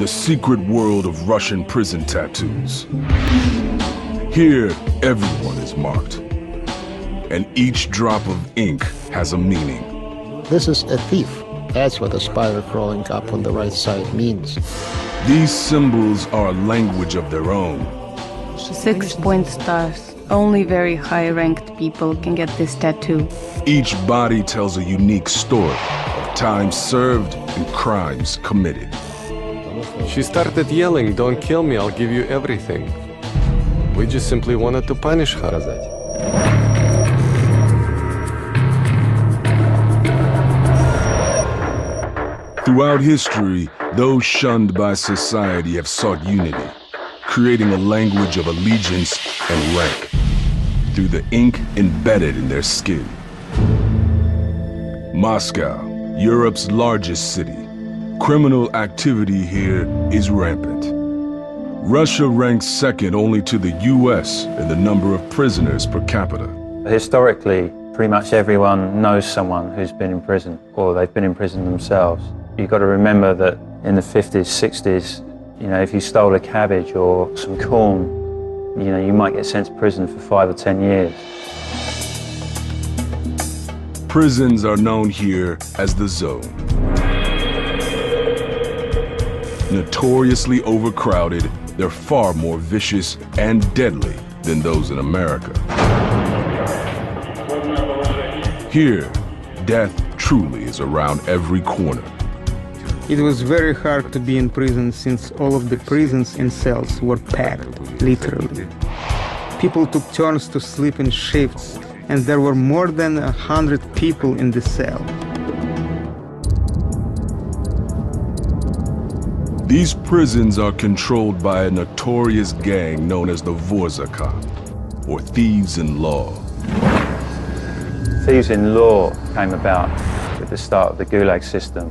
the secret world of Russian prison tattoos. Here, everyone is marked, and each drop of ink has a meaning. This is a thief. That's what the spider crawling up on the right side means. These symbols are a language of their own. 6-point stars. Only very high-ranked people can get this tattoo. Each body tells a unique story of time served and crimes committed. She started yelling, "Don't kill me, I'll give you everything." We just simply wanted to punish her. Throughout history, those shunned by society have sought unity, creating a language of allegiance and rank through the ink embedded in their skin. Moscow, Europe's largest city. Criminal activity here is rampant. Russia ranks second only to the US in the number of prisoners per capita. Historically, pretty much everyone knows someone who's been in prison, or they've been in prison themselves. You've got to remember that in the 50s, 60s, if you stole a cabbage or some corn, you might get sent to prison for 5 or 10 years. Prisons are known here as the Zone. Notoriously overcrowded, they're far more vicious and deadly than those in America. Here, death truly is around every corner. It was very hard to be in prison since all of the prisons and cells were packed, literally. People took turns to sleep in shifts, and there were more than 100 people in the cell. These prisons are controlled by a notorious gang known as the Vorzaka, or Thieves in Law. Thieves in Law came about with the start of the Gulag system,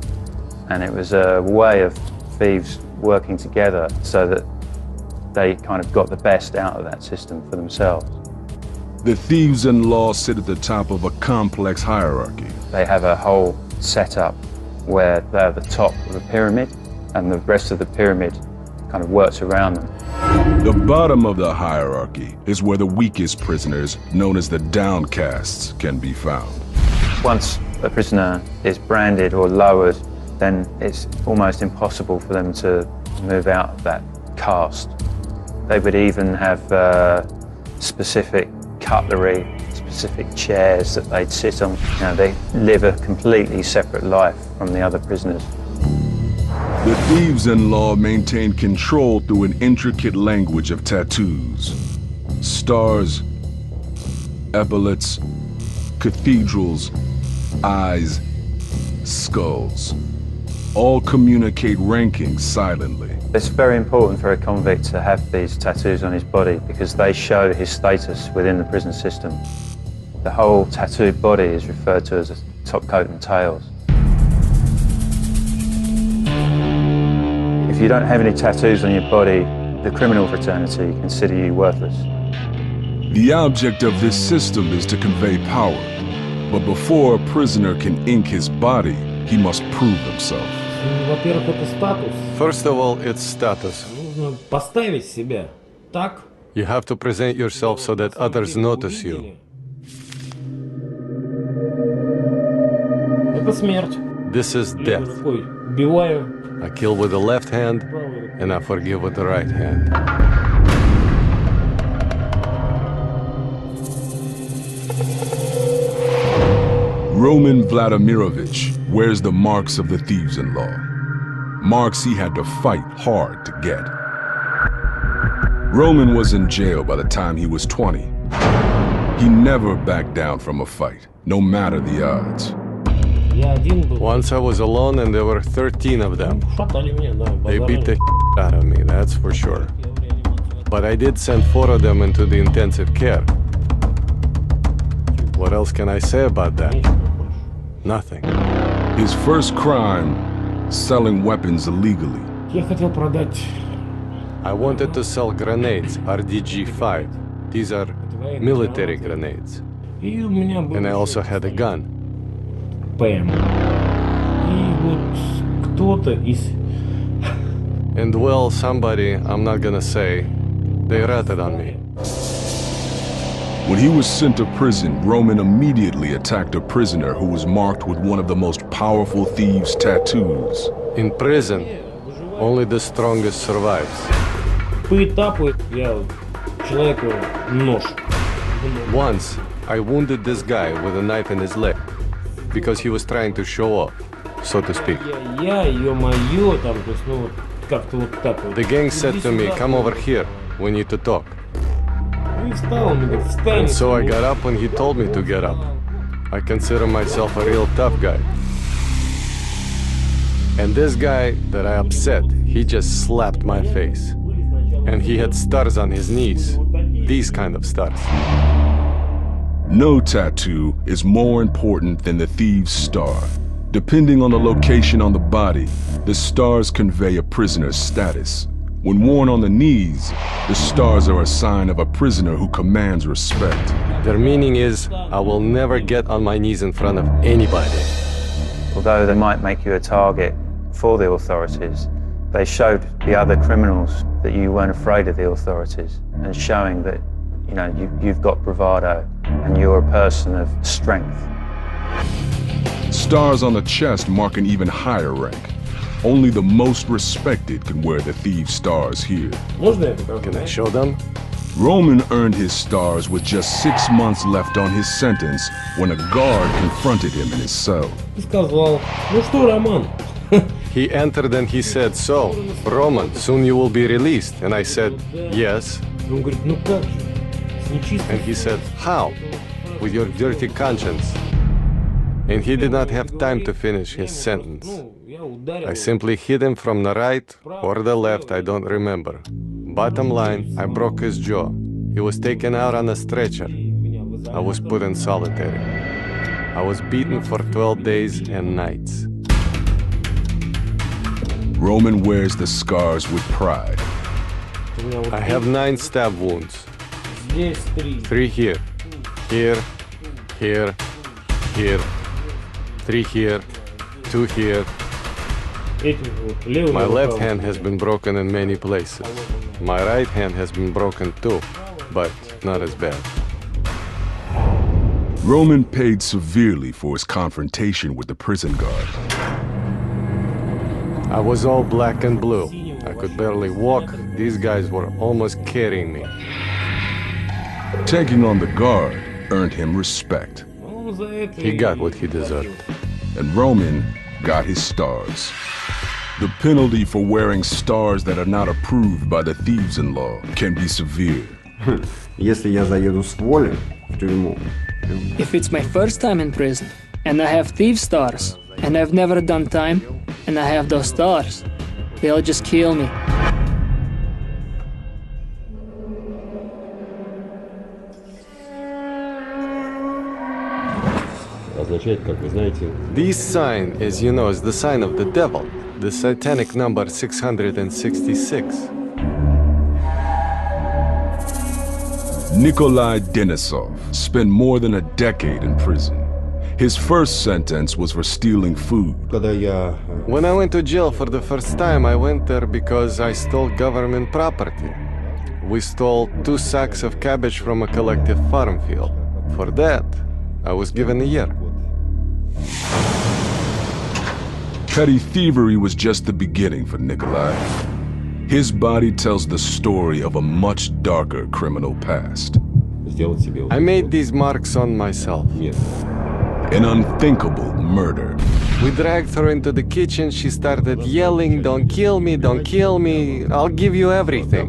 and it was a way of thieves working together so that they kind of got the best out of that system for themselves. The Thieves in Law sit at the top of a complex hierarchy. They have a whole setup where they're the top of the pyramid, and the rest of the pyramid kind of works around them. The bottom of the hierarchy is where the weakest prisoners, known as the downcastes, can be found. Once a prisoner is branded or lowered, then it's almost impossible for them to move out of that caste. They would even have specific cutlery, specific chairs that they'd sit on. They live a completely separate life from the other prisoners. The Thieves in Law maintain control through an intricate language of tattoos. Stars, epaulets, cathedrals, eyes, skulls. All communicate rankings silently. It's very important for a convict to have these tattoos on his body because they show his status within the prison system. The whole tattooed body is referred to as a top coat and tails. If you don't have any tattoos on your body, the criminal fraternity consider you worthless. The object of this system is to convey power. But before a prisoner can ink his body, he must prove himself. Во-первых, это статус. First of all, it's status. Нужно поставить себя так. You have to present yourself so that others notice you. Это смерть. This is death. Рукой убиваю. I kill with the left hand, and I forgive with the right hand. Roman Vladimirovich wears the marks of the Thieves in Law. Marks he had to fight hard to get. Roman was in jail by the time he was 20. He never backed down from a fight, no matter the odds. Once I was alone and there were 13 of them. Шатали меня, да. They beat the out of me, that's for sure. But I did send 4 of them into the intensive care. What else can I say about that? Nothing. His first crime, selling weapons illegally. Я хотел продать. I wanted to sell grenades, RDG-5. These are military grenades. И у меня был And I also had a gun. ПМ. И вот кто-то из And well, somebody, I'm not gonna say, they ratted on me. When he was sent to prison, Roman immediately attacked a prisoner who was marked with one of the most powerful thieves' tattoos. In prison, only the strongest survives. По этапу я человеку нож. Once, I wounded this guy with a knife in his leg because he was trying to show off, so to speak. Я, ё-моё, там, то есть, ну, вот, как-то вот так вот. The gang said to me, come over here, we need to talk. И встал, он мне говорит, встань. And so I got up when he told me to get up. I consider myself a real tough guy. And this guy that I upset, he just slapped my face. And he had stars on his knees, these kind of stars. No tattoo is more important than the thieves' star. Depending on the location on the body, the stars convey a prisoner's status. When worn on the knees, the stars are a sign of a prisoner who commands respect. Their meaning is, I will never get on my knees in front of anybody. Although they might make you a target for the authorities, they showed the other criminals that you weren't afraid of the authorities, and showing that, you know, you've got bravado and you're a person of strength. Stars on the chest mark an even higher rank. Only the most respected can wear the thieves' stars here. Можно я покажу? Can I show them? Roman earned his stars with just 6 months left on his sentence when a guard confronted him in his cell. Ты сказал, ну что, Роман? He entered and he said, so, Roman, soon you will be released. And I said, yes. Он говорит, ну как же, с нечистой. And he said, how? With your dirty conscience. And he did not have time to finish his sentence. Ну, я ударил. I simply hit him from the right or the left, I don't remember. Bottom line, I broke his jaw. He was taken out on a stretcher. I was put in solitary. I was beaten for 12 days and nights. Roman wears the scars with pride. У меня вот I have 9 stab wounds. здесь 3. 3 here, here, here, here, 3 here, 2 here. Этим вот левым My left рукавом. hand has been broken in many places. My right hand has been broken too, but not as bad. Roman paid severely for his confrontation with the prison guard. I was all black and blue. I could barely walk. These guys were almost carrying me. Taking on the guard earned him respect, Ну, за это He got what he deserved. and Roman got his stars. The penalty for wearing stars that are not approved by the thieves-in-law can be severe. Если я заеду с воли в тюрьму, If it's my first time in prison, and I have thief stars, and I've never done time, and I have those stars, they'll just kill me. Означает, как вы знаете, This sign, as you know, is the sign of the devil, the satanic number 666. Nikolai Denisov spent more than a decade in prison. His first sentence was for stealing food. когда я When I went to jail for the first time, I went there because I stole government property. We stole 2 sacks of cabbage from a collective farm field. For that, I was given a year. Petty thievery was just the beginning for Nikolai. His body tells the story of a much darker criminal past. сделать себе I made these marks on myself. нет. An unthinkable murder. We dragged her into the kitchen. She started yelling, don't kill me, I'll give you everything.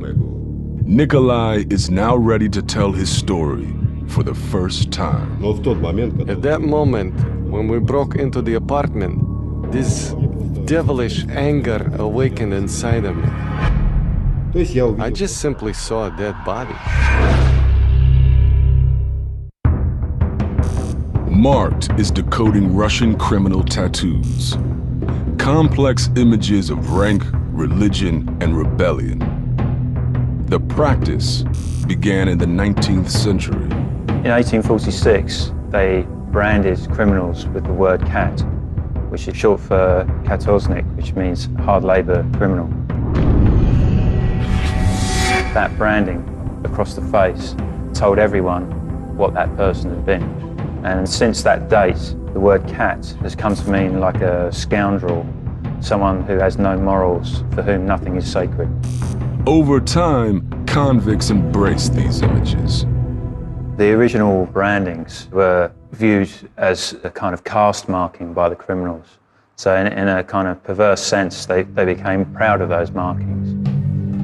Nikolai is now ready to tell his story for the first time. Но в тот момент, когда At that moment, when we broke into the apartment, this devilish anger awakened inside of me. То есть я I увидел, just simply saw a dead body. Marked is decoding Russian criminal tattoos. Complex images of rank, religion, and rebellion. The practice began in the 19th century. In 1846, they branded criminals with the word cat, which is short for katoznik, which means hard labor criminal. That branding across the face told everyone what that person had been. And since that date, the word cat has come to mean like a scoundrel, someone who has no morals, for whom nothing is sacred. Over time, convicts embraced these images. The original brandings were viewed as a kind of caste marking by the criminals. So in a kind of perverse sense, they became proud of those markings.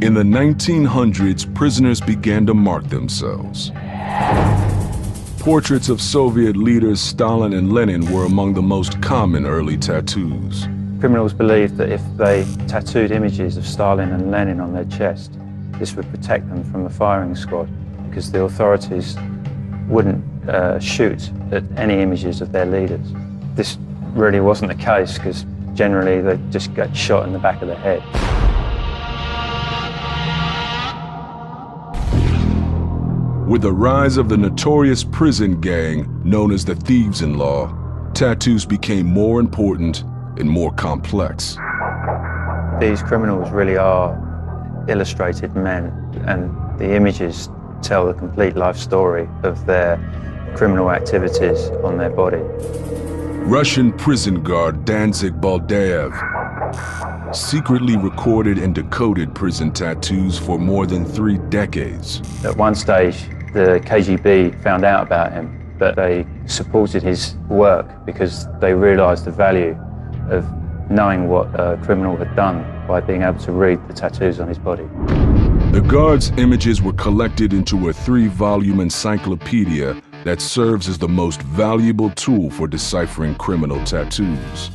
In the 1900s, prisoners began to mark themselves. Portraits of Soviet leaders Stalin and Lenin were among the most common early tattoos. Criminals believed that if they tattooed images of Stalin and Lenin on their chest, this would protect them from the firing squad, because the authorities wouldn't shoot at any images of their leaders. This really wasn't the case, because generally they just get shot in the back of the head. With the rise of the notorious prison gang known as the Thieves-in-Law, tattoos became more important and more complex. These criminals really are illustrated men, and the images tell the complete life story of their criminal activities on their body. Russian prison guard Danzig Baldaev secretly recorded and decoded prison tattoos for more than 3 decades. At one stage, the KGB found out about him, but they supported his work because they realized the value of knowing what a criminal had done by being able to read the tattoos on his body. The guard's images were collected into a 3-volume encyclopedia that serves as the most valuable tool for deciphering criminal tattoos.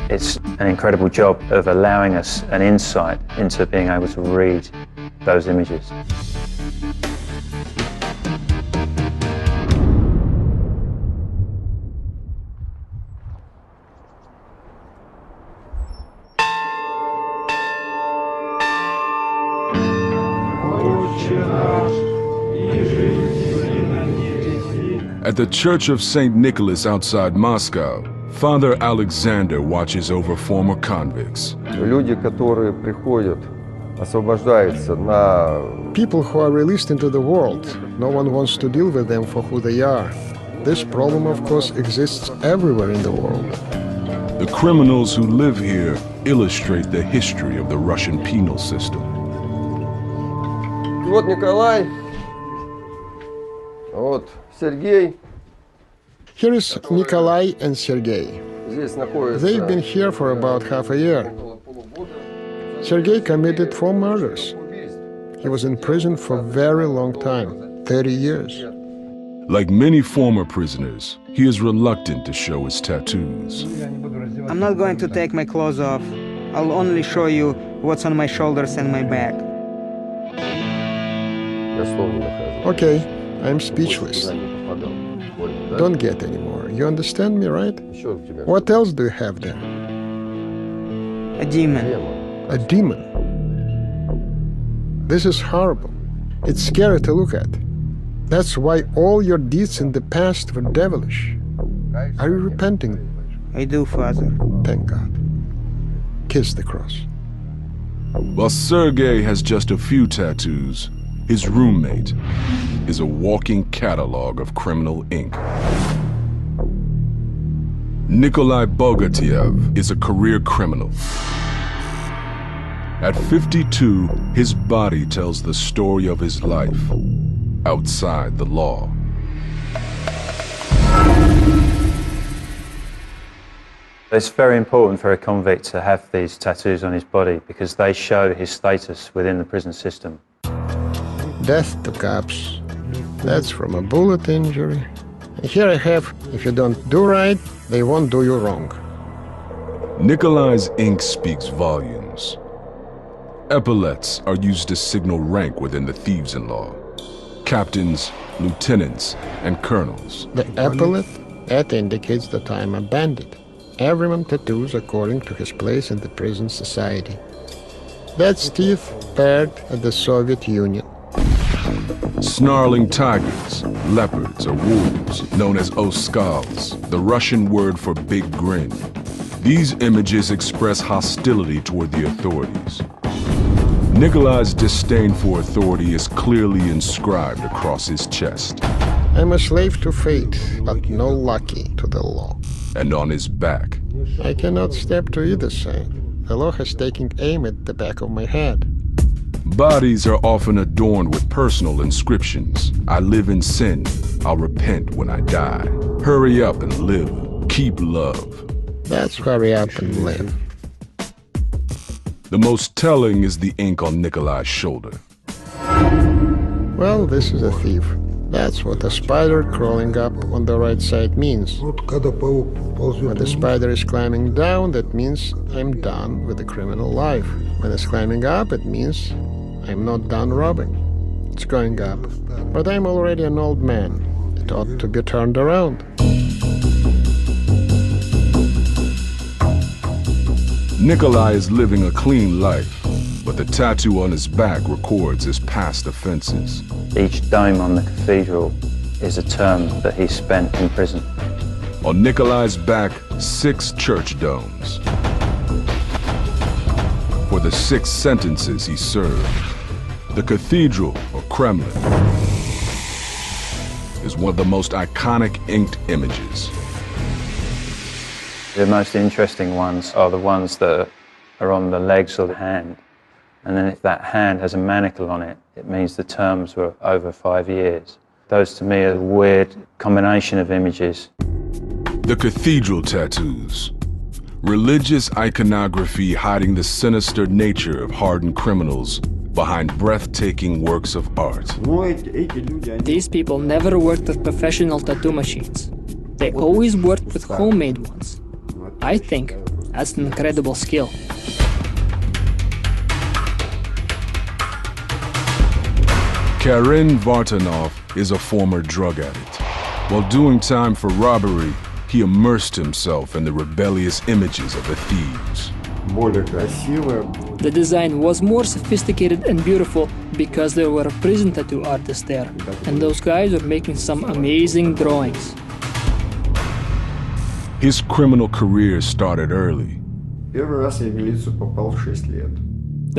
It's an incredible job of allowing us an insight into being able to read those images. At the Church of St. Nicholas outside Moscow, Father Alexander watches over former convicts. Люди, которые приходят, освобождаются на... People who are released into the world, no one wants to deal with them for who they are. This problem, of course, exists everywhere in the world. The criminals who live here illustrate the history of the Russian penal system. Вот Николай, вот Сергей. Here is Nikolai and Sergei. They've been here for about half a year. Sergei committed 4 murders. He was in prison for a very long time, 30 years. Like many former prisoners, he is reluctant to show his tattoos. I'm not going to take my clothes off. I'll only show you what's on my shoulders and my back. Okay, I'm speechless. Don't get any more. You understand me, right? What else do you have there? A demon. A demon? This is horrible. It's scary to look at. That's why all your deeds in the past were devilish. Are you repenting? I do, Father. Thank God. Kiss the cross. While Sergei has just a few tattoos, his roommate is a walking catalog of criminal ink. Nikolai Bogatiev is a career criminal. At 52, his body tells the story of his life outside the law. It's very important for a convict to have these tattoos on his body because they show his status within the prison system. Death to cops. That's from a bullet injury. And here I have, if you don't do right, they won't do you wrong. Nikolai's ink speaks volumes. Epaulets are used to signal rank within the Thieves-in-Law. Captains, lieutenants, and colonels. The epaulet, that indicates that I'm a bandit. Everyone tattoos according to his place in the prison society. That's teeth paired at the Soviet Union. Snarling tigers, leopards, or wolves, known as oskals, the Russian word for big grin. These images express hostility toward the authorities. Nikolai's disdain for authority is clearly inscribed across his chest. I'm a slave to fate, but no lackey to the law. And on his back. I cannot step to either side. The law has taken aim at the back of my head. Bodies are often adorned with personal inscriptions. I live in sin. I'll repent when I die. Hurry up and live. Keep love. That's hurry up and live. The most telling is the ink on Nikolai's shoulder. Well, this is a thief. That's what a spider crawling up on the right side means. When the spider is climbing down, that means I'm done with the criminal life. When it's climbing up, it means I'm not done robbing. It's going up. But I'm already an old man. It ought to be turned around. Nikolai is living a clean life, but the tattoo on his back records his past offenses. Each dome on the cathedral is a term that he spent in prison. On Nikolai's back, 6 church domes. For the 6 sentences he served. The cathedral, or Kremlin, is one of the most iconic inked images. The most interesting ones are the ones that are on the legs or the hand. And then if that hand has a manacle on it, it means the terms were over 5 years. Those to me are a weird combination of images. The cathedral tattoos. Religious iconography hiding the sinister nature of hardened criminals behind breathtaking works of art. These people never worked with professional tattoo machines. They always worked with homemade ones. I think that's an incredible skill. Karen Vartanov is a former drug addict. While doing time for robbery, he immersed himself in the rebellious images of the thieves. The design was more sophisticated and beautiful because there were prison tattoo artists there, and those guys were making some amazing drawings. His criminal career started early. The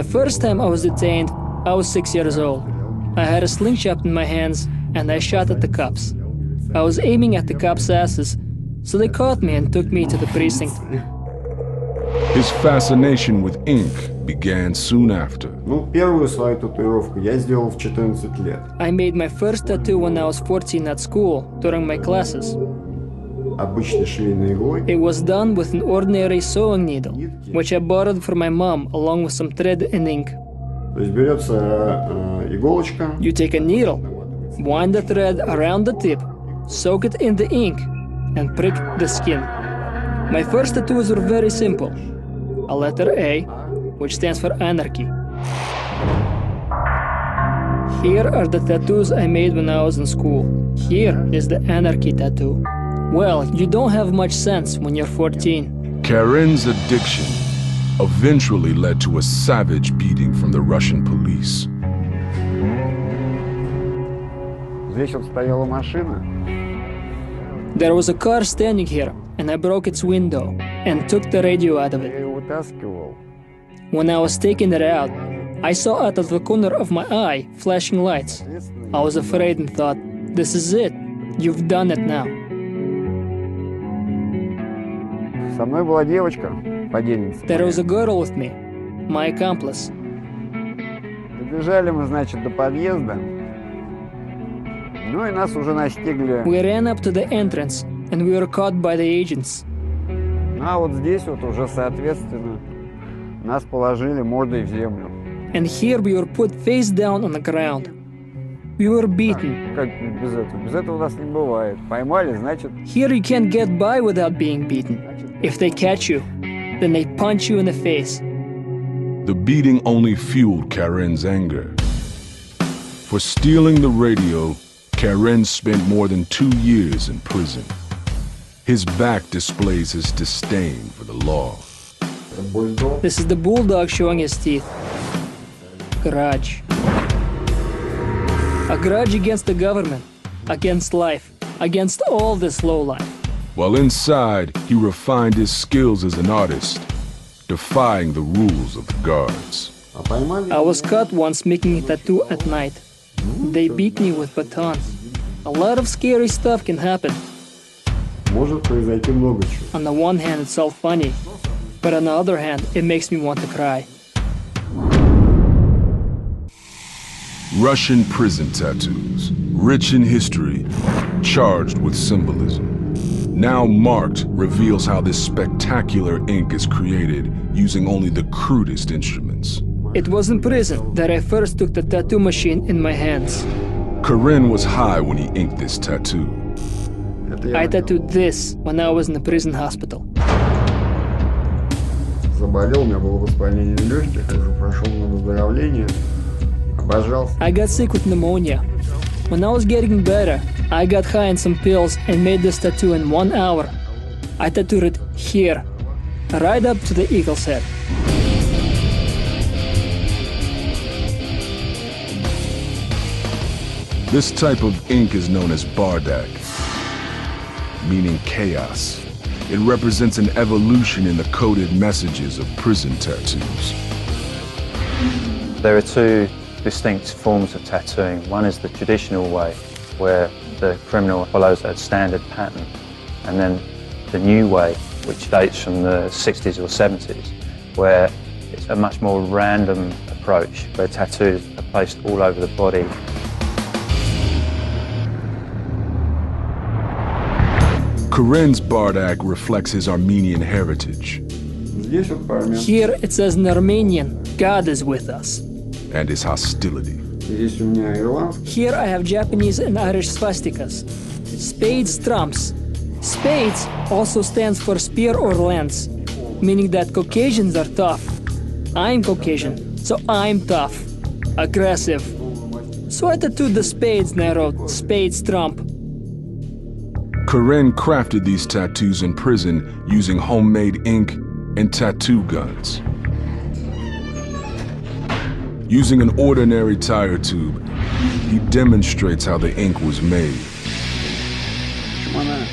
first time I was detained, I was 6 years old. I had a slingshot in my hands, and I shot at the cops. I was aiming at the cops' asses, so they caught me and took me to the precinct. His fascination with ink began soon after. I made my first tattoo when I was 14 at school, during my classes. It was done with an ordinary sewing needle, which I borrowed from my mom along with some thread and ink. You take a needle, wind the thread around the tip, soak it in the ink, and prick the skin. My first tattoos were very simple. A letter A, which stands for anarchy. Here are the tattoos I made when I was in school. Here is the anarchy tattoo. Well, you don't have much sense when you're 14. Karen's addiction eventually led to a savage beating from the Russian police. There was a car standing here, and I broke its window and took the radio out of it. When I was taking it out, I saw out of the corner of my eye flashing lights. I was afraid and thought, this is it. You've done it now. There was a girl with me, my accomplice. We ran up to the entrance, and we were caught by the agents. And here we were put face down on the ground. We were beaten. Here you can't get by without being beaten. If they catch you, then they punch you in the face. The beating only fueled Karen's anger. For stealing the radio, Karen spent more than 2 years in prison. His back displays his disdain for the law. This is the bulldog showing his teeth. Grudge. A grudge against the government, against life, against all this lowlife. While inside, he refined his skills as an artist, defying the rules of the guards. I was caught once making a tattoo at night. They beat me with batons. A lot of scary stuff can happen. Может произойти много чего. On the one hand, it's all funny, but on the other hand, it makes me want to cry. Russian prison tattoos, rich in history, charged with symbolism. Now marked reveals how this spectacular ink is created using only the crudest instruments. It was in prison that I first took the tattoo machine in my hands. Karen was high when he inked this tattoo. I tattooed this when I was in the prison hospital. Заболел, у меня было воспаление легких, уже прошел на выздоровление. Обожался. I got sick with pneumonia. When I was getting better, I got high on some pills and made this tattoo in 1 hour. I tattooed it here, right up to the eagle's head. This type of ink is known as bardak, meaning chaos. It represents an evolution in the coded messages of prison tattoos. There are two distinct forms of tattooing. One is the traditional way, where the criminal follows a standard pattern, and then the new way, which dates from the 60s or 70s, where it's a much more random approach, where tattoos are placed all over the body. Karen's bardak reflects his Armenian heritage. Here it says in Armenian, God is with us. And his hostility. Here I have Japanese and Irish swastikas. Spades trumps. Spades also stands for spear or lance, meaning that Caucasians are tough. I'm Caucasian, so I'm tough, aggressive. So I tattooed the spades and I wrote spades trump. Karen crafted these tattoos in prison using homemade ink and tattoo guns. Using an ordinary tire tube, he demonstrates how the ink was made.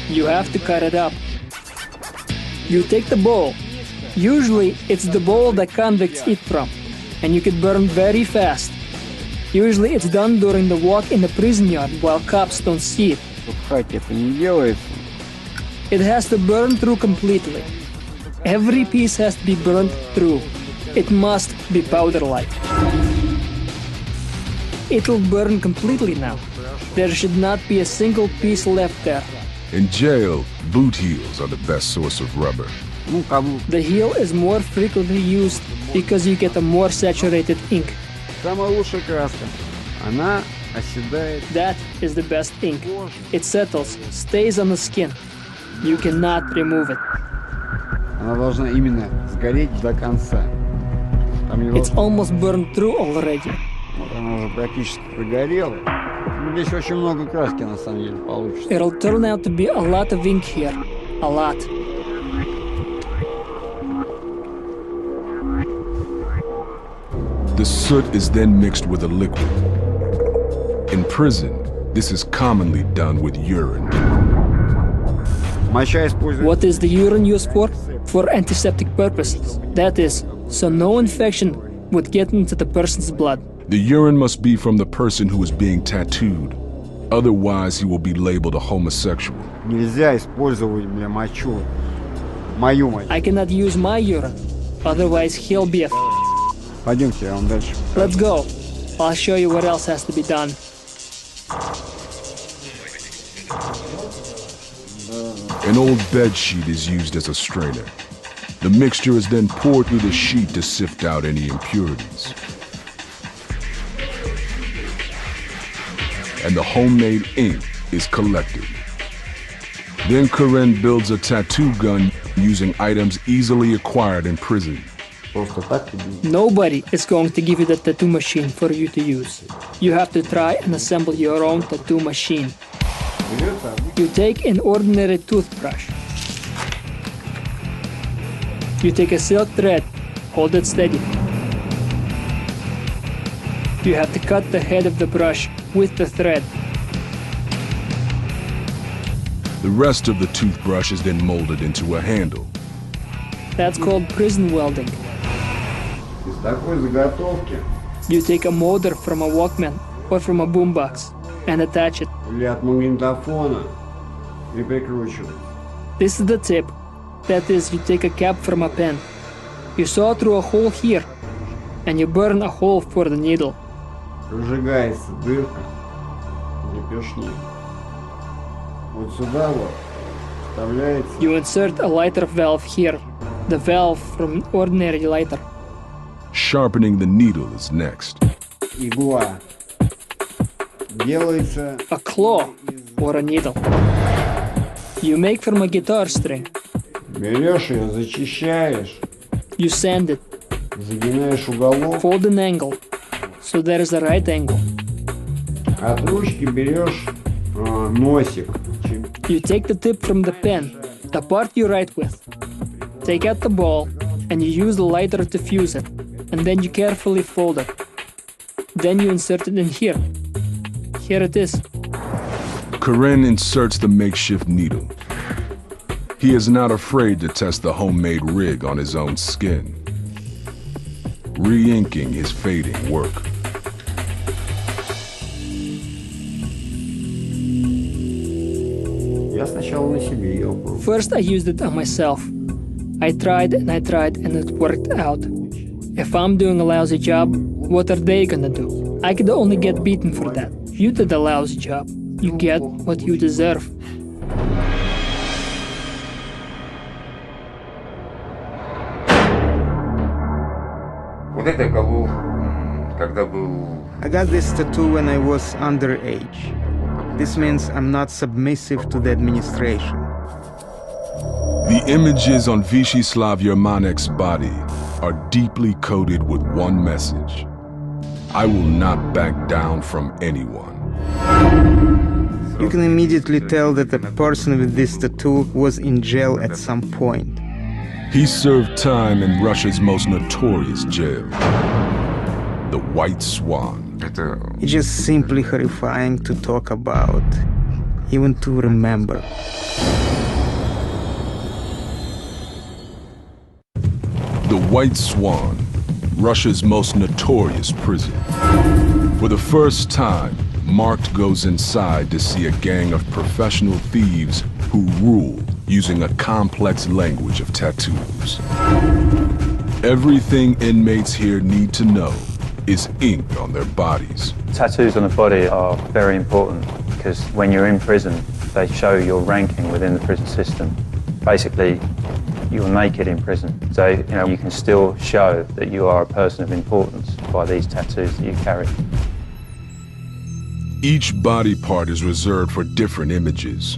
You have to cut it up. You take the bowl. Usually it's the bowl that convicts eat from, and you can burn very fast. Usually it's done during the walk in the prison yard while cops don't see it. It has to burn through completely. Every piece has to be burned through. It must be powder-like. It'll burn completely now. There should not be a single piece left there. In jail, boot heels are the best source of rubber. The heel is more frequently used because you get a more saturated ink. That is the best ink. It settles, stays on the skin. You cannot remove it. It's almost burned through already. It'll turn out to be a lot of ink here. A lot. The soot is then mixed with a liquid. In prison, this is commonly done with urine. What is the urine used for? For antiseptic purposes. That is, so no infection would get into the person's blood. The urine must be from the person who is being tattooed. Otherwise, he will be labeled a homosexual. I cannot use my urine. Otherwise, he'll be a Let's go. I'll show you what else has to be done. An old bed sheet is used as a strainer. The mixture is then poured through the sheet to sift out any impurities. And the homemade ink is collected. Then Karen builds a tattoo gun using items easily acquired in prison. Nobody is going to give you the tattoo machine for you to use. You have to try and assemble your own tattoo machine. You take an ordinary toothbrush. You take a silk thread, hold it steady. You have to cut the head of the brush with the thread. The rest of the toothbrush is then molded into a handle. That's called prison welding. Из такой заготовки You take a motor from a Walkman or from a boombox and attach it. или от магнитофона и прикручивать. This is the tip. That is, you take a cap from a pen. You saw through a hole here, and you burn a hole for the needle. Прожигается дырка, не пешни. Вот сюда вот вставляется. You insert a lighter valve here, the valve from an ordinary lighter. Sharpening the needle is next. Игла. Делается A claw or a needle. You make from a guitar string. берешь ее, зачищаешь, You sand it, загинаешь уголок. fold an angle, so there is a right angle. От ручки берешь носик. You take the tip from the pen, the part you write with. Take out the ball, and you use the lighter to fuse it, and then you carefully fold it. Then you insert it in here. Here it is. Karen inserts the makeshift needle. He is not afraid to test the homemade rig on his own skin. Re-inking his fading work. Я сначала на себе ее пробовал. First I used it on myself. I tried and it worked out. If I'm doing a lousy job, what are they gonna do? I could only get beaten for that. You did a lousy job. You get what you deserve. Вот это колол, когда был... I got this tattoo when I was underage. This means I'm not submissive to the administration. The images on Vyacheslav Yermanek's body are deeply coded with one message. I will not back down from anyone. You can immediately tell that the person with this tattoo was in jail at some point. He served time in Russia's most notorious jail, the White Swan. It's just simply horrifying to talk about, even to remember. The White Swan, Russia's most notorious prison. For the first time, Mark goes inside to see a gang of professional thieves who rule using a complex language of tattoos. Everything inmates here need to know is ink on their bodies. Tattoos on the body are very important because when you're in prison, they show your ranking within the prison system. Basically, you're naked in prison. So, you can still show that you are a person of importance by these tattoos that you carry. Each body part is reserved for different images.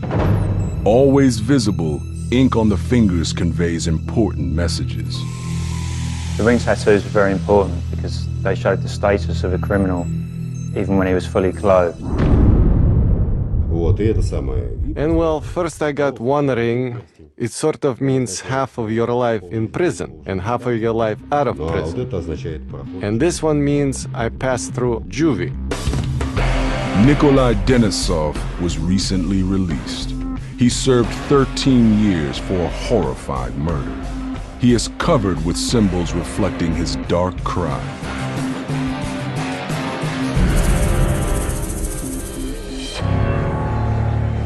Always visible, ink on the fingers conveys important messages. The ring tattoos are very important because they showed the status of a criminal even when he was fully clothed. Вот, и это самое. And well, first I got one ring. It sort of means half of your life in prison and half of your life out of Ну, а вот prison. это означает проход. And this one means I passed through juvie. Nikolai Denisov was recently released. He served 13 years for a horrified murder. He is covered with symbols reflecting his dark crime.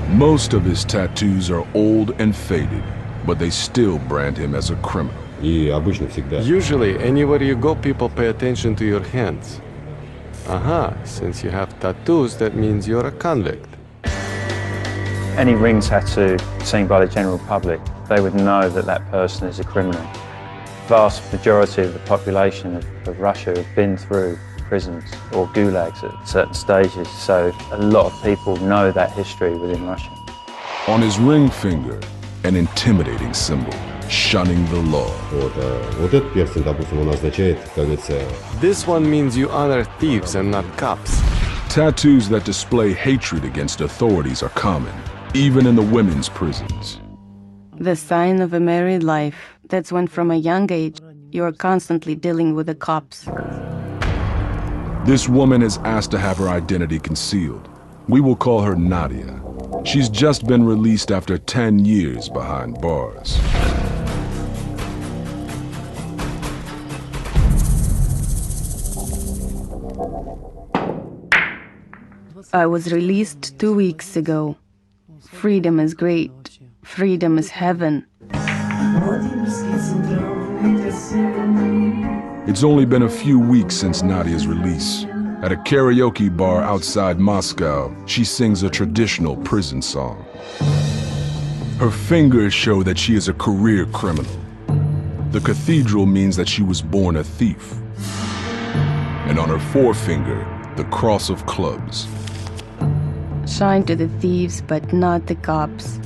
Most of his tattoos are old and faded, but they still brand him as a criminal. И обычно всегда. Usually, anywhere you go, people pay attention to your hands. Aha, since you have tattoos, that means you're a convict. Any ring tattoo seen by the general public, they would know that that person is a criminal. Vast majority of the population of Russia have been through prisons or gulags at certain stages, so a lot of people know that history within Russia. On his ring finger, an intimidating symbol, shunning the law. Вот этот перстень, допустим, он означает, как говорится... This one means you honor thieves and not cops. Tattoos that display hatred against authorities are common, even in the women's prisons. The sign of a married life. That's when from a young age, you are constantly dealing with the cops. This woman is asked to have her identity concealed. We will call her Nadia. She's just been released after 10 years behind bars. I was released 2 weeks ago. Freedom is great. Freedom is heaven. It's only been a few weeks since Nadia's release. At a karaoke bar outside Moscow, she sings a traditional prison song. Her fingers show that she is a career criminal. The cathedral means that she was born a thief. And on her forefinger, the cross of clubs. Shine to the thieves, but not the cops.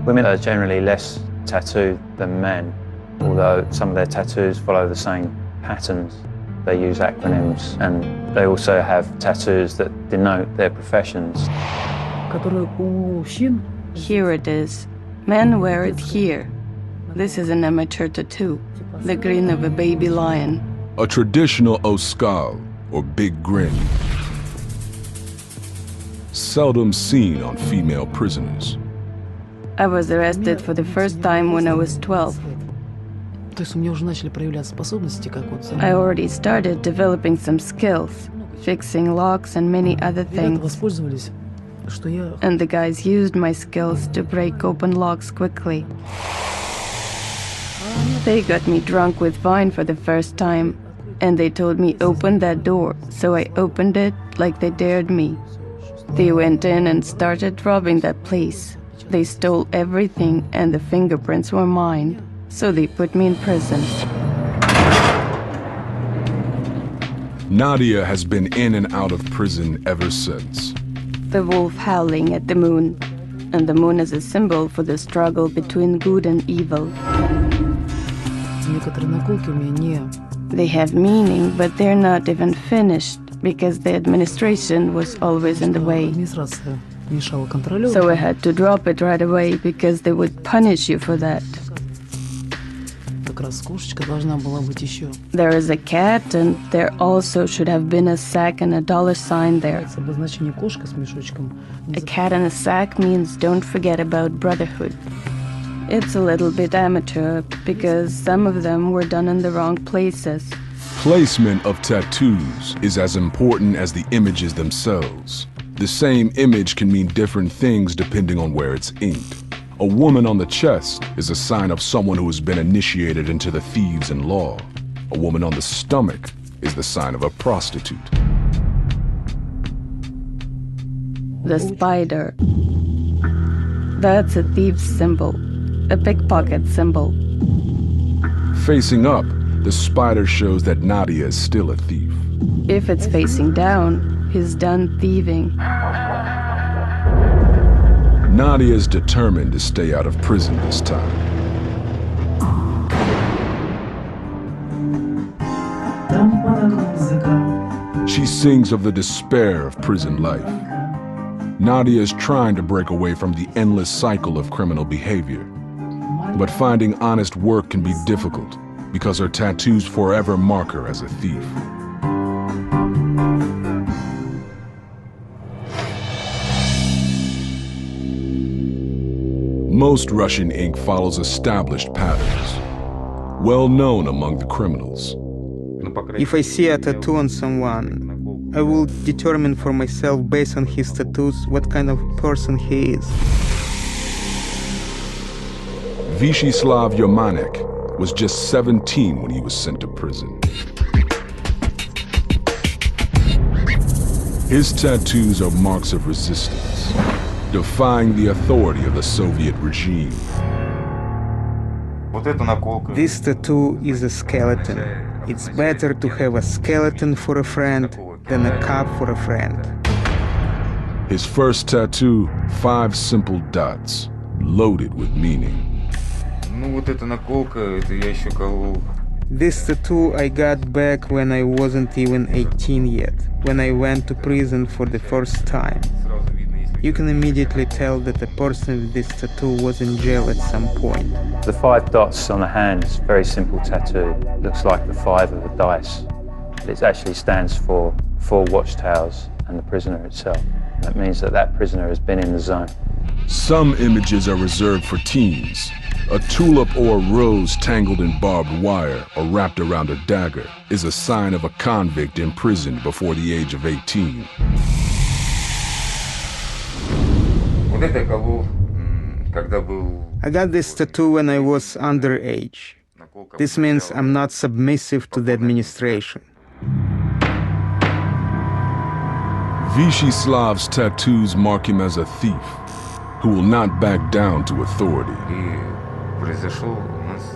Women are generally less tattooed than men, although some of their tattoos follow the same patterns. They use acronyms, and they also have tattoos that denote their professions. Here it is. Men wear it here. This is an amateur tattoo, the grin of a baby lion. A traditional oskal, or big grin. Seldom seen on female prisoners. I was arrested for the first time when I was 12. I already started developing some skills, fixing locks and many other things. And the guys used my skills to break open locks quickly. They got me drunk with wine for the first time, and they told me open that door, so I opened it like they dared me. They went in and started robbing that place. They stole everything, and the fingerprints were mine, so they put me in prison. Nadia has been in and out of prison ever since. The wolf howling at the moon, and the moon is a symbol for the struggle between good and evil. They have meaning, but they're not even finished, because the administration was always in the way. So I had to drop it right away, because they would punish you for that. There is a cat, and there also should have been a sack and a $sign there. A cat in a sack means don't forget about brotherhood. It's a little bit amateur, because some of them were done in the wrong places. Placement of tattoos is as important as the images themselves. The same image can mean different things depending on where it's inked. A woman on the chest is a sign of someone who has been initiated into the thieves and law. A woman on the stomach is the sign of a prostitute. The spider. That's a thief's symbol, a pickpocket symbol. Facing up, the spider shows that Nadia is still a thief. If it's facing down, he's done thieving. Nadia is determined to stay out of prison this time. She sings of the despair of prison life. Nadia is trying to break away from the endless cycle of criminal behavior. But finding honest work can be difficult because her tattoos forever mark her as a thief. Most Russian ink follows established patterns, well known among the criminals. If I see a tattoo on someone, I will determine for myself based on his tattoos what kind of person he is. Vyacheslav Yermanek was just 17 when he was sent to prison. His tattoos are marks of resistance, defying the authority of the Soviet regime. This tattoo is a skeleton. It's better to have a skeleton for a friend than a cup for a friend. His first tattoo, 5 simple dots, loaded with meaning. This tattoo I got back when I wasn't even 18 yet, when I went to prison for the first time. You can immediately tell that the person with this tattoo was in jail at some point. The 5 dots on the hand is a very simple tattoo. It looks like the 5 of a dice. It actually stands for 4 watchtowers and the prisoner itself. That means that that prisoner has been in the zone. Some images are reserved for teens. A tulip or a rose tangled in barbed wire or wrapped around a dagger is a sign of a convict imprisoned before the age of 18. I got this tattoo when I was underage. This means I'm not submissive to the administration. Vysheslav's tattoos mark him as a thief who will not back down to authority.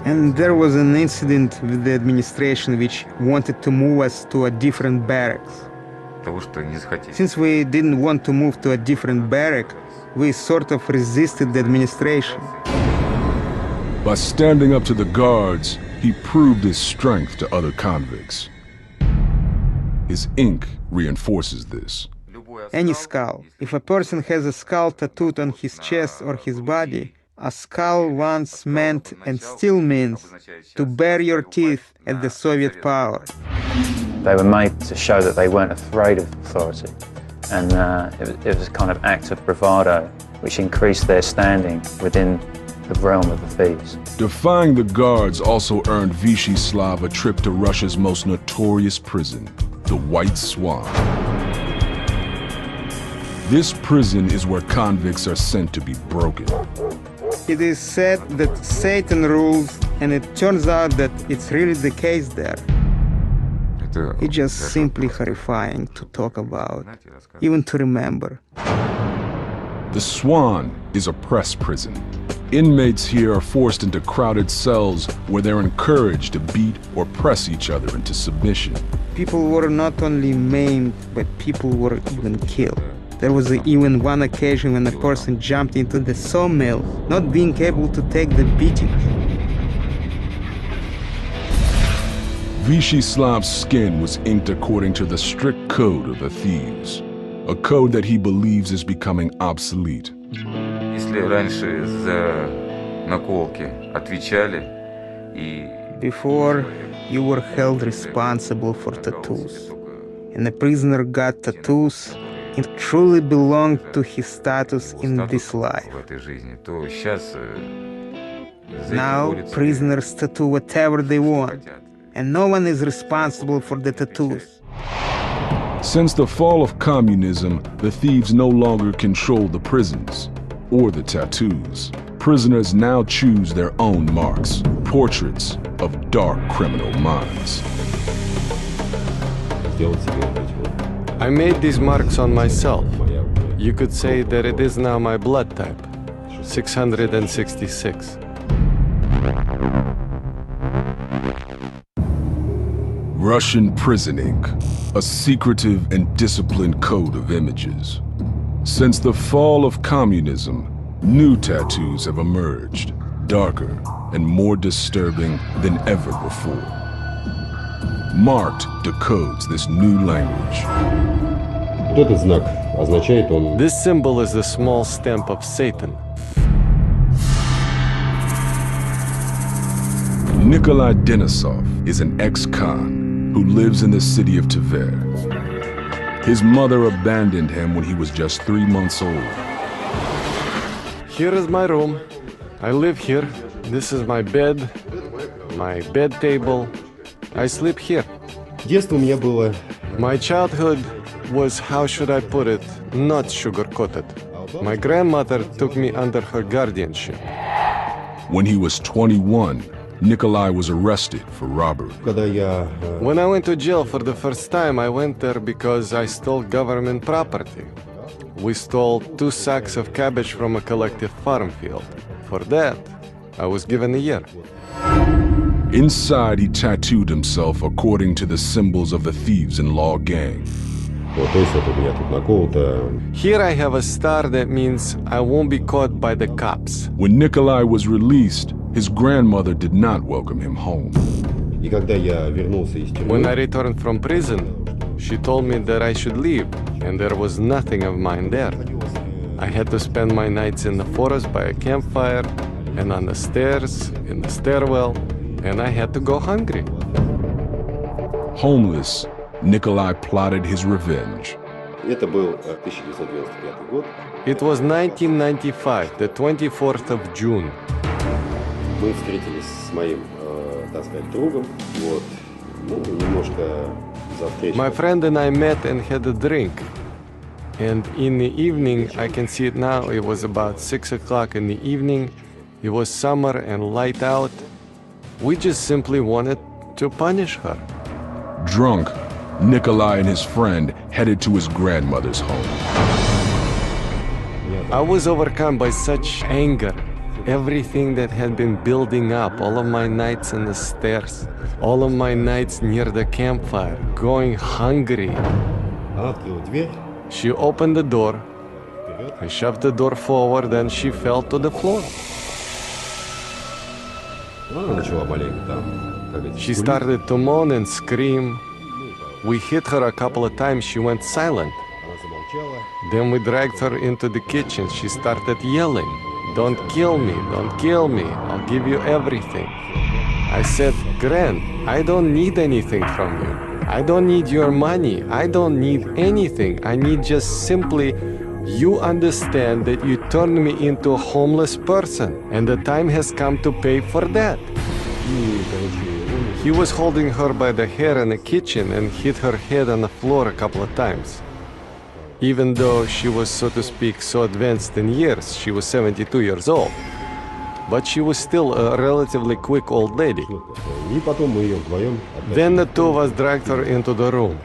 And there was an incident with the administration which wanted to move us to a different barracks. Since we didn't want to move to a different barrack, we sort of resisted the administration. By standing up to the guards, he proved his strength to other convicts. His ink reinforces this. Any skull. If a person has a skull tattooed on his chest or his body, a skull once meant and still means to bare your teeth at the Soviet power. They were made to show that they weren't afraid of authority, and it was a kind of act of bravado which increased their standing within the realm of the thieves. Defying the guards also earned Vysheslav a trip to Russia's most notorious prison, the White Swan. This prison is where convicts are sent to be broken. It is said that Satan rules, and it turns out that it's really the case there. It's just simply horrifying to talk about, even to remember. The Swan is a press prison. Inmates here are forced into crowded cells where they're encouraged to beat or press each other into submission. People were not only maimed, but people were even killed. There was even one occasion when a person jumped into the sawmill, not being able to take the beating. Vysheslav's skin was inked according to the strict code of the thieves, a code that he believes is becoming obsolete. Before, you were held responsible for tattoos, and a prisoner got tattoos. It truly belonged to his status in this life. Now, prisoners tattoo whatever they want, and no one is responsible for the tattoos. Since the fall of communism, the thieves no longer control the prisons or the tattoos. Prisoners now choose their own marks, portraits of dark criminal minds. I made these marks on myself. You could say that it is now my blood type, 666. Russian prison ink, a secretive and disciplined code of images. Since the fall of communism, new tattoos have emerged, darker and more disturbing than ever before. Marked decodes this new language. This symbol is the small stamp of Satan. Nikolai Denisov is an ex-con who lives in the city of Tver. His mother abandoned him when he was just 3 months old. Here is my room. I live here. This is my bed table. I sleep here. My childhood was, how should I put it, not sugar-coated. My grandmother took me under her guardianship. When he was 21, Nikolai was arrested for robbery. When I went to jail for the first time, I went there because I stole government property. We stole 2 sacks of cabbage from a collective farm field. For that, I was given a year. Inside, he tattooed himself according to the symbols of the thieves-in-law gang. Here I have a star that means I won't be caught by the cops. When Nikolai was released, his grandmother did not welcome him home. When I returned from prison, she told me that I should leave, and there was nothing of mine there. I had to spend my nights in the forest by a campfire, and on the stairs, in the stairwell, and I had to go hungry. Homeless, Nikolai plotted his revenge. Это был 1995 год. It was 1995, the 24th of June. Мы встретились с моим, так сказать, другом. Вот. Ну, немножко за встречу. My friend and I met and had a drink. And in the evening, I can see it now, it was about 6 o'clock in the evening. It was summer and light out. We just simply wanted to punish her. Drunk, Nikolai and his friend headed to his grandmother's home. I was overcome by such anger. Everything that had been building up, all of my nights on the stairs, all of my nights near the campfire, going hungry. Она открыла дверь. She opened the door. I shoved the door forward, and she fell to the floor. Она начала маленько там, как говорится, She started to moan and scream. We hit her a couple of times. She went silent. Она замолчала. Then we dragged her into the kitchen. She started yelling, "Don't kill me, don't kill me. I'll give you everything." I said, "Gran, I don't need anything from you. I don't need your money. I don't need anything. I need just simply you understand that you turned me into a homeless person, and the time has come to pay for that." He was holding her by the hair in the kitchen and hit her head on the floor a couple of times. Even though she was, so to speak, so advanced in years, she was 72 years old. But she was still a relatively quick old lady. И потом мы ее вдвоем Then the two of us dragged her into the room,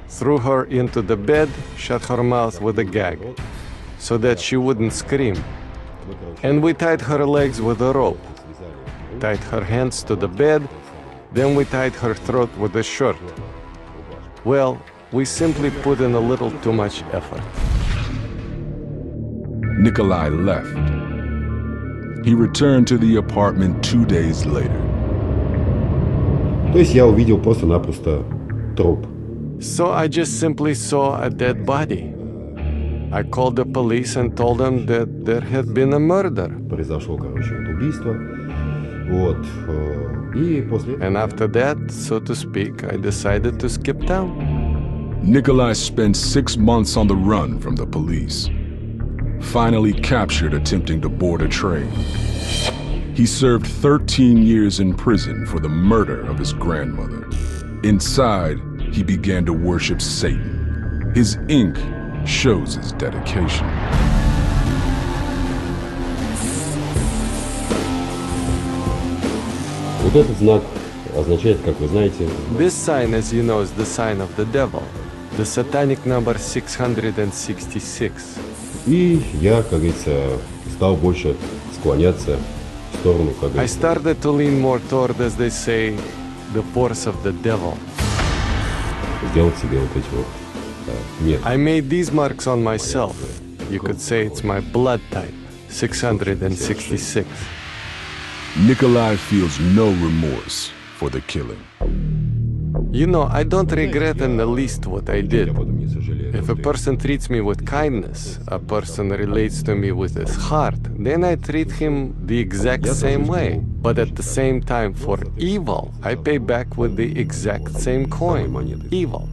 threw her into the bed, shut her mouth with a gag, so that she wouldn't scream. And we tied her legs with a rope, tied her hands to the bed, then we tied her throat with a shirt. Well, we simply put in a little too much effort. Nikolai left. He returned to the apartment 2 days later. То есть я увидел просто-напросто труп. So I just simply saw a dead body. I called the police and told them that there had been a murder. Произошло, короче, убийство. Вот. И после этого... And after that, so to speak, I decided to skip town. Nikolai spent 6 months on the run from the police. Finally captured attempting to board a train. He served 13 years in prison for the murder of his grandmother. Inside, he began to worship Satan. His ink shows his dedication. Вот этот знак означает, как вы знаете... This sign, as you know, is the sign of the devil. The satanic number 666. И я, как говорится, стал больше склоняться в сторону, как I говорится... started to lean more toward, as they say, the force of the devil. Сделать себе вот эти вот метки. I made these marks on myself. You could say it's my blood type, 666. Nikolai feels no remorse for the killing. You know, I don't regret in the least what I did. If a person treats me with kindness, a person relates to me with his heart, then I treat him the exact same way. But at the same time, for evil, I pay back with the exact same coin, evil.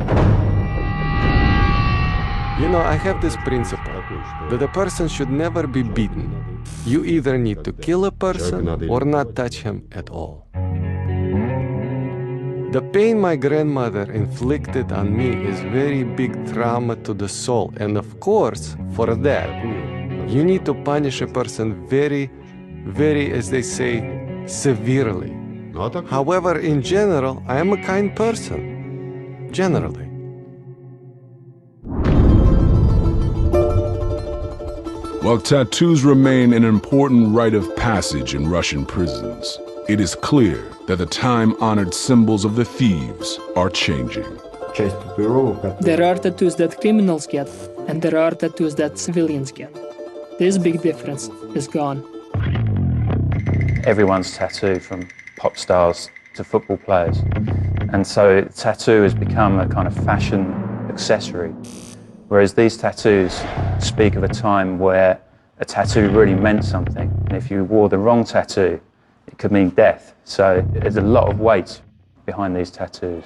You know, I have this principle that a person should never be beaten. You either need to kill a person or not touch him at all. The pain my grandmother inflicted on me is very big trauma to the soul, and of course, for that, you need to punish a person very, as they say, severely. However, in general, I am a kind person. Generally. While tattoos remain an important rite of passage in Russian prisons, it is clear that the time-honored symbols of the thieves are changing. There are tattoos that criminals get, and there are tattoos that civilians get. This big difference is gone. Everyone's tattooed, from pop stars to football players. And so tattoo has become a kind of fashion accessory. Whereas these tattoos speak of a time where a tattoo really meant something. And if you wore the wrong tattoo, it could mean death. So there's a lot of weight behind these tattoos.